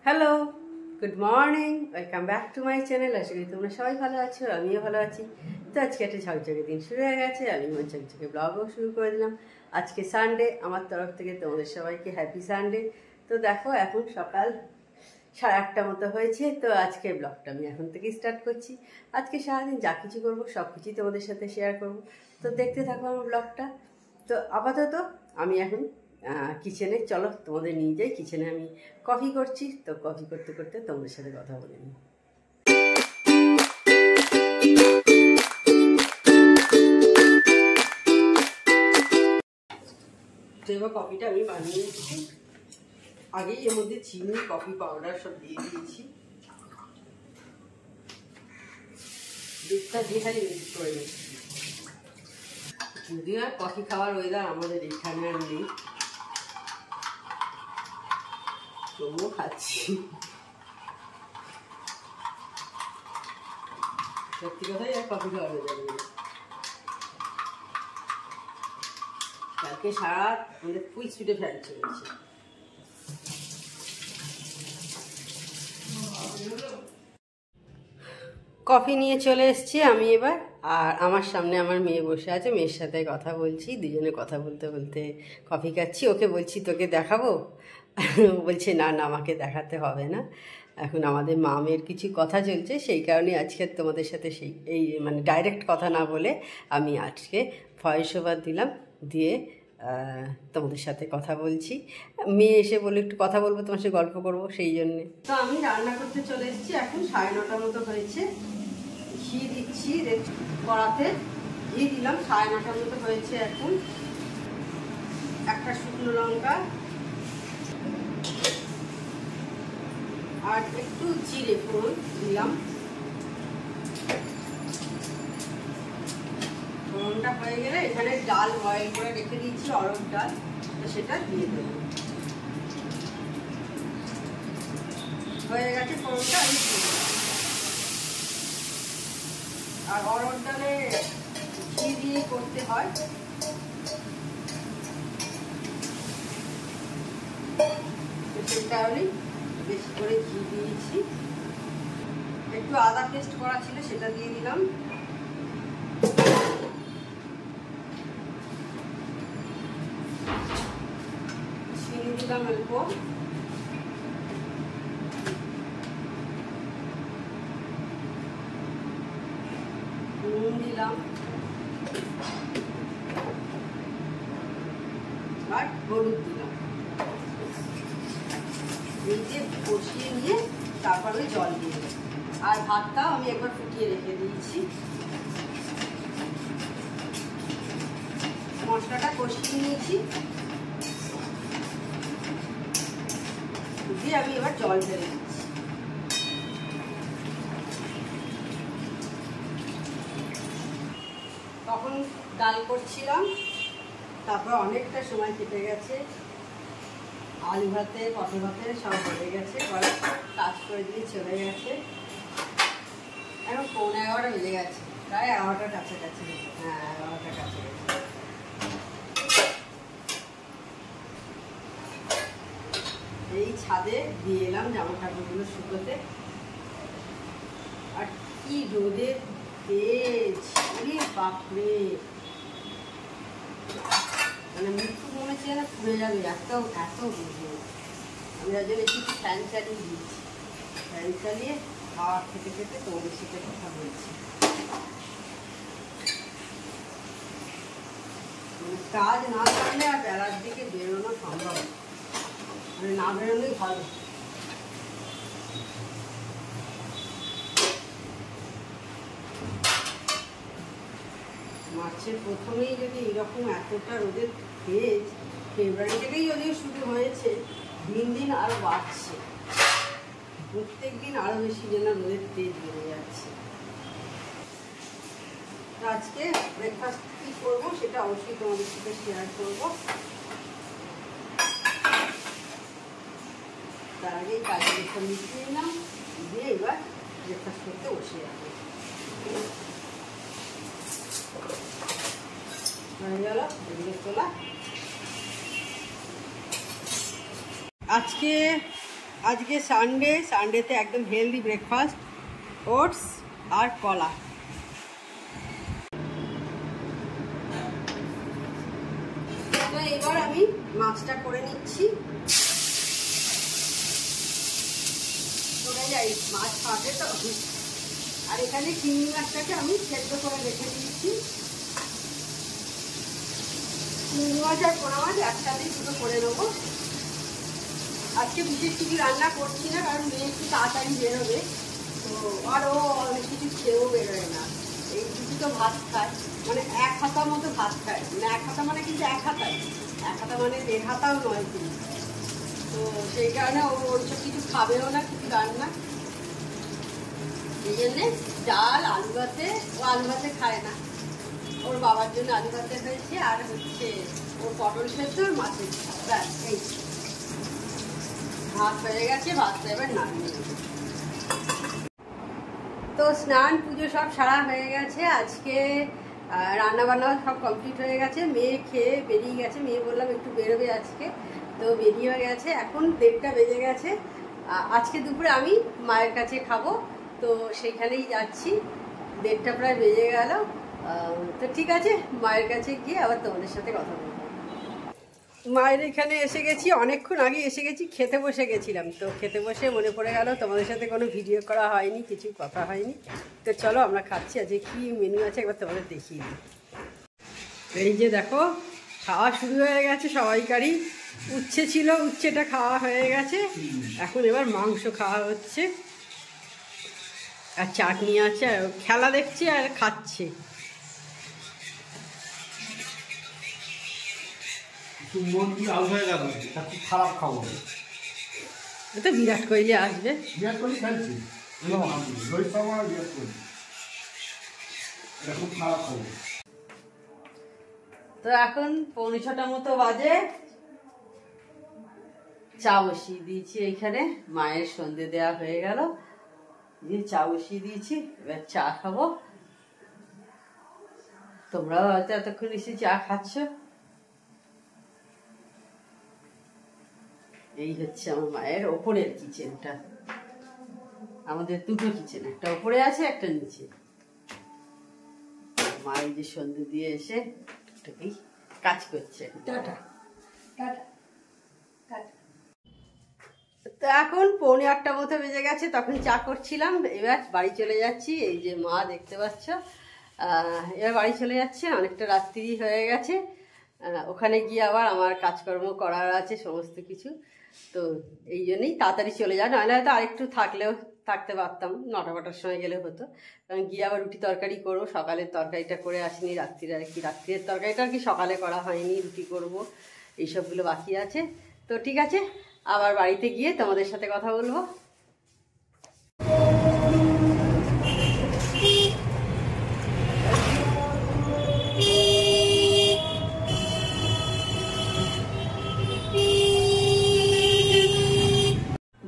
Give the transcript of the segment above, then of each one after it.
Hello, good morning, welcome back to my channel. আশা করি তোমরা সবাই ভালো আছো, আমিও ভালো আছি। তো আজকে একটা ঝকঝকে দিন শুরু হয়ে গেছে, আমি আমার ঝকঝকে ব্লগও শুরু করে দিলাম। আজকে সানডে, আমার তরফ থেকে তোমাদের সবাইকে হ্যাপি সানডে। তো দেখো এখন সকাল 8:30 মতো হয়েছে। তো আজকে ব্লগটা আমি এখন থেকে স্টার্ট করছি। আজকে সারাদিন যা কিছু করবো সব কিছুই তোমাদের সাথে শেয়ার করব। তো দেখতে থাকো আমার ব্লগটা। তো আপাতত আমি এখন কিচেনে, চলো তোমাদের নিয়ে যাই। কিচেনে আমি কফি করছি, তো কফি করতে করতে তোমাদের সাথে কথা বলে নিই। তো এবার কফিটা আমি বানিয়ে নিচ্ছি। আগেই এর মধ্যে চিনি, কফি পাউডার সব দিয়ে দিয়েছি। দুধটা দিয়ে খালি মিক্স করে নিচ্ছি। যদিও আর কফি খাওয়ার ওয়েদার আমাদের এখানে আর নেই, তবুও খাচ্ছি। সত্যি কথাই আর কফি খাওয়ানো যাবে না। কালকে সারা আমাদের ফুল স্পিডে ফ্যান চলেছে। কফি নিয়ে চলে এসেছি আমি এবার, আর আমার সামনে আমার মেয়ে বসে আছে, মেয়ের সাথে কথা বলছি। দুজনে কথা বলতে বলতে কফি খাচ্ছি। ওকে বলছি তোকে দেখাবো, বলছে না না আমাকে দেখাতে হবে না, এখন আমাদের মামের কিছু কথা চলছে, সেই কারণে আজকে তোমাদের সাথে এই মানে ডাইরেক্ট কথা না বলে আমি আজকে ভয়েস ওভার দিলাম, দিয়ে তোমাদের সাথে কথা বলছি। মেয়ে এসে বলে একটু কথা বলবো, তোমার সাথে গল্প করবো, সেই জন্যে। তো আমি রান্না করতে চলে এসেছি। এখন 9:30 মতো হয়েছে। ঘি দিচ্ছি কড়াতে, ঘি দিলাম। 9:30 মতো হয়েছে। এখন একটা শুকনো লঙ্কা আর একটু জিরে ফোড়ন দিলাম। ফোড়নটা হয়ে গেলে এখানে ডাল বয়েল করে রেখে দিয়েছি, অরহর ডাল, তো সেটা দিয়ে দেবো। হয়ে গেছে ফোড়নটা, আমি দিয়ে দেবো। আর অরহর ডালে ঘি দিয়ে করতে হয়, তো সেই কারণেই বেশি করে ঘি দিয়েছি। একটু আদা পেস্ট করা ছিল, সেটা দিয়ে দিলাম। চিনি দিলাম অল্প, নুন দিলাম, আর হলুদ দিলাম। এই যে কষিয়ে নিয়ে তারপর ওই জল দিয়ে দেবো। আর ভাতটাও আমি একবার ফুটিয়ে রেখে দিয়েছি। মশলাটা কষিয়ে নিয়েছি, দিয়ে আমি এবার জল ঢেলে দিচ্ছি। তখন ডাল করছিলাম, তারপর অনেকটা সময় কেটে গেছে। আলু ভাতে, পটল ভাতে সব হয়ে গেছে, কাজ করে দিয়ে চলে গেছে। এখন 11:15 বেজে গেছে, প্রায় 11টার কাছাকাছি। হ্যাঁ, 11টার কাছাকাছি। এই ছাদে দিয়ে এলাম জামা কাপড়গুলো শুকোতে। আর কি রোদের তেজ, বাপরে, মানে মৃত্যু মনে হচ্ছে না পুড়ে যাবে, এত এত বুঝবো। আমি যার জন্য একটু ফ্যান চালিয়ে দিয়েছি। ফ্যান চালিয়ে খাওয়া খেতে খেতে তোমাদের সাথে কথা বলছি। কাজ না করলে আর বেলার দিকে বেরোনো সম্ভব, মানে না বেরোনোই ভালো। মার্চের প্রথমেই যদি এরকম এতটা রোদের তেজ, ফেব্রুয়ারি থেকেই যদিও শুরু হয়েছে, দিন দিন আরও বাড়ছে। প্রত্যেক দিন আরও বেশি যেন রোদের তেজ বেড়ে যাচ্ছে। আজকে ব্রেকফাস্ট কী করবো সেটা অবশ্যই তোমাদের সাথে শেয়ার করবো। তার আগেই কাজের সব মিশিয়ে নিলাম, দিয়ে এবার ব্রেকফাস্ট করতে বসে যাবো। হয়ে গেল এগুলো তোলা। আজকে আজকে সানডেতে একদম হেলদি ব্রেকফাস্ট, ওটস আর কলা। তো এবার আমি মাছটা করে নিচ্ছি। মাছ খাবে তো। আর এখানে চিংড়ি মাছটাকে আমি সেদ্ধ করে রেখে দিয়েছি। চিংড়ি মাছ আর পোনা মাছ একসাথেই শুধু করে নেবো। আজকে বিশেষ কিছু রান্না করছি না, কারণ মেয়ে একটু তাড়াতাড়ি বেরোবে, তো আর ও অনেক কিছু খেয়েও বেরোয় না। এই কিছু তো ভাত খায়, মানে 1 হাতা মতো ভাত খায়, মানে 1 হাতা মানে কিন্তু 1 হাতাই, 1 হাতা মানে 1.5 হাতাও নয় কিন্তু। তো সেই কারণে ও ওইসব কিছু খাবেও না, কিছু রান্না। এই জন্যে ডাল, আলু ভাতে, ও আলু ভাতে খায় না, ওর বাবার জন্য আলু ভাতে হয়েছে, আর হচ্ছে ওর পটল সেদ্ধ আর মাছের ব্যাস। এই ভাত হয়ে গেছে, ভাতটা এবার নামিয়ে দেবো। তো স্নান পুজো সব সারা হয়ে গেছে। আজকে রান্না বান্নাও সব কমপ্লিট হয়ে গেছে। মেয়ে খেয়ে বেরিয়ে গেছে, মেয়ে বললাম একটু বেরোবে আজকে, তো বেরিয়ে গেছে। এখন 1:30টা বেজে গেছে। আজকে দুপুরে আমি মায়ের কাছে খাবো, তো সেইখানেই যাচ্ছি। 1:30টা প্রায় বেজে গেল। তো ঠিক আছে, মায়ের কাছে গিয়ে আবার তোমাদের সাথে কথা বলবো। মায়ের এখানে এসে গেছি, অনেকক্ষণ আগে এসে গেছি, খেতে বসে গেছিলাম। তো খেতে বসে মনে পড়ে গেল তোমাদের সাথে কোনো ভিডিও করা হয়নি, কিছু কথা হয়নি। তো চলো আমরা খাচ্ছি। আজকে কী মেনু আছে একবার তোমাদের দেখিয়ে দিই। এই যে দেখো, খাওয়া শুরু হয়ে গেছে সবাইকারই। উচ্ছে ছিল, উচ্ছেটা খাওয়া হয়ে গেছে। এখন এবার মাংস খাওয়া হচ্ছে, আর চাটনি আছে, আর খেলা দেখছে আর খাচ্ছে। মন কি আউট হয়ে গেল, খুব খারাপ খবর। এটা বিরাট কোহলি আসবে। বিরাট কোহলি খেলছে, রোহিত শর্মা আর বিরাট কোহলি, এটা খুব খারাপ খবর। তো এখন 6:45 মতো বাজে। চা বসিয়ে দিয়েছি এইখানে, মায়ের সন্ধে দেওয়া হয়ে গেল, দিয়ে চা বসিয়ে দিয়েছি। এবার চা খাবো। তোমরাও হয়তো এতক্ষণ এসে চা খাচ্ছ। এই হচ্ছে আমার মায়ের ওপরের কিচেনটা। আমাদের দুটো কিচেন, একটা ওপরে আছে, একটা নিচে। মা এই যে সন্ধে দিয়ে এসে কাজ করছে। Tata tata tata. তো এখন 7:45 মতো বেজে গেছে, তখন চা করছিলাম। এবার বাড়ি চলে যাচ্ছি। এই যে মা দেখতে পাচ্ছ, এবার বাড়ি চলে যাচ্ছে। অনেকটা রাত্রি হয়ে গেছে। ওখানে গিয়ে আবার আমার কাজকর্ম করার আছে সমস্ত কিছু। তো এই জন্যই তাড়াতাড়ি চলে যায়, নাহলে হয়তো আরেকটু থাকতে পারতাম, 9টা-10টার সময় গেলে হতো। কারণ গিয়ে আবার রুটি তরকারি করবো। সকালের তরকারিটা করে আসিনি, রাত্রির আর কি, রাত্রির তরকারিটা আর কি সকালে করা হয়নি, রুটি করব, এইসবগুলো বাকি আছে। তো ঠিক আছে, আবার বাড়িতে গিয়ে তোমাদের সাথে কথা বলবো।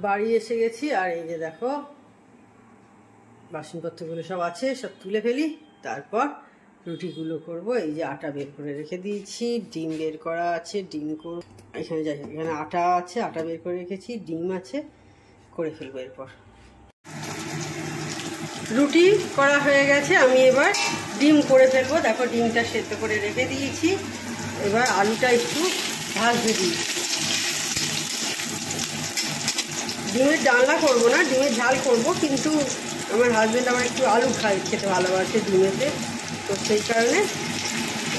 বাড়ি এসে গেছি, আর এই যে দেখো বাসনপত্রগুলো সব আছে, সব তুলে ফেলি, তারপর রুটিগুলো করব। এই যে আটা বের করে রেখে দিয়েছি, ডিম বের করা আছে, ডিম করব। এখানে যাই, এখানে আটা আছে, আটা বের করে রেখেছি, ডিম আছে, করে ফেলবো। এরপর রুটি করা হয়ে গেছে, আমি এবার ডিম করে ফেলবো। দেখো ডিমটা সেদ্ধ করে রেখে দিয়েছি। এবার আলুটা একটু ভাজতে দিই। ডিমের ডালনা করবো না, ডিমের ঝাল করব, কিন্তু আমার হাজব্যান্ড আবার একটু আলু খায়, খেতে ভালোবাসে ডিমেতে। তো সেই কারণে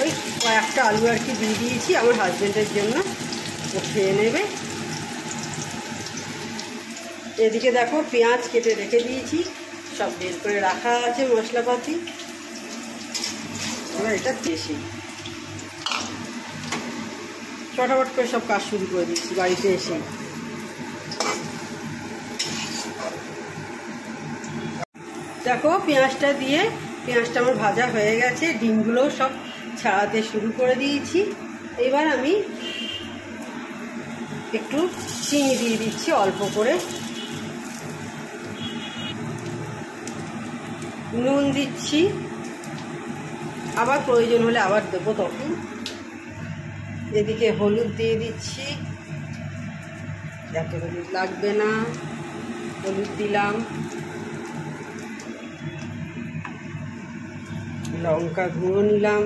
ওই কয়েকটা আলু আর কি দিয়ে দিয়েছি আমার হাজব্যান্ডের জন্য, ও খেয়ে নেবে। এদিকে দেখো পেঁয়াজ কেটে রেখে দিয়েছি, সব বের করে রাখা আছে মশলাপাতি। এবার এটা দেশি চটাপট করে সব কাজ শুরু করে দিচ্ছি বাড়িতে এসে। দেখো পেঁয়াজটা দিয়ে, পেঁয়াজটা আমার ভাজা হয়ে গেছে, ডিমগুলো সব ছাড়াতে শুরু করে দিয়েছি। এবার আমি একটু চিনি দিয়ে দিচ্ছি অল্প করে, নুন দিচ্ছি, আবার প্রয়োজন হলে আবার দেবো তখন। এদিকে হলুদ দিয়ে দিচ্ছি, এত হলুদ লাগবে না, হলুদ দিলাম, লঙ্কা গুঁড়ো নিলাম,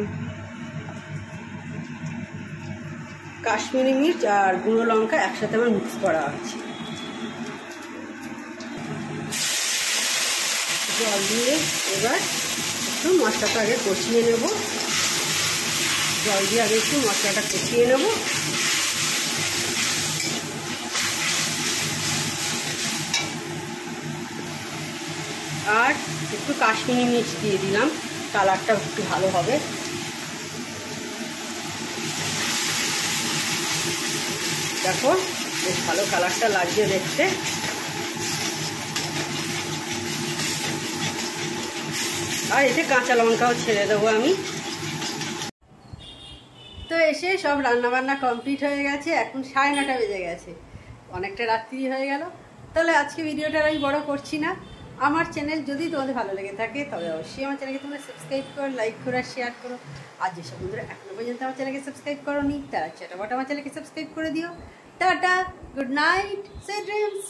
কাশ্মীরি মির্চ আর গুঁড়ো লঙ্কা একসাথে আমার মিক্স করা আছে। জল দিয়ে এবার একটু মশলাটা আগে কষিয়ে নেব, জল দিয়ে আগে একটু মশলাটা কষিয়ে নেব। আর একটু কাশ্মীরি মির্চ দিয়ে দিলাম, কালারটা একটু ভালো হবে। দেখো বেশ ভালো কালারটা লাগছে দেখতে। আর এতে কাঁচা লঙ্কাও ছেড়ে দেবো আমি। তো এসে সব রান্নাবান্না কমপ্লিট হয়ে গেছে, এখন 9:30 বেজে গেছে, অনেকটা রাত্রি হয়ে গেল। তাহলে আজকে ভিডিওটা আমি বড় করছি না। আমার চ্যানেল যদি তোমাদের ভালো লেগে থাকে তবে অবশ্যই আমার চ্যানেলকে তোমরা সাবস্ক্রাইব করো, লাইক করো আর শেয়ার করো। আর যেসব বন্ধুরা এখনো পর্যন্ত আমার চ্যানেলকে সাবস্ক্রাইব করোনি তারা চটাপট আমার চ্যানেলকে সাবস্ক্রাইব করে দিও। Tata, good night, sweet dreams.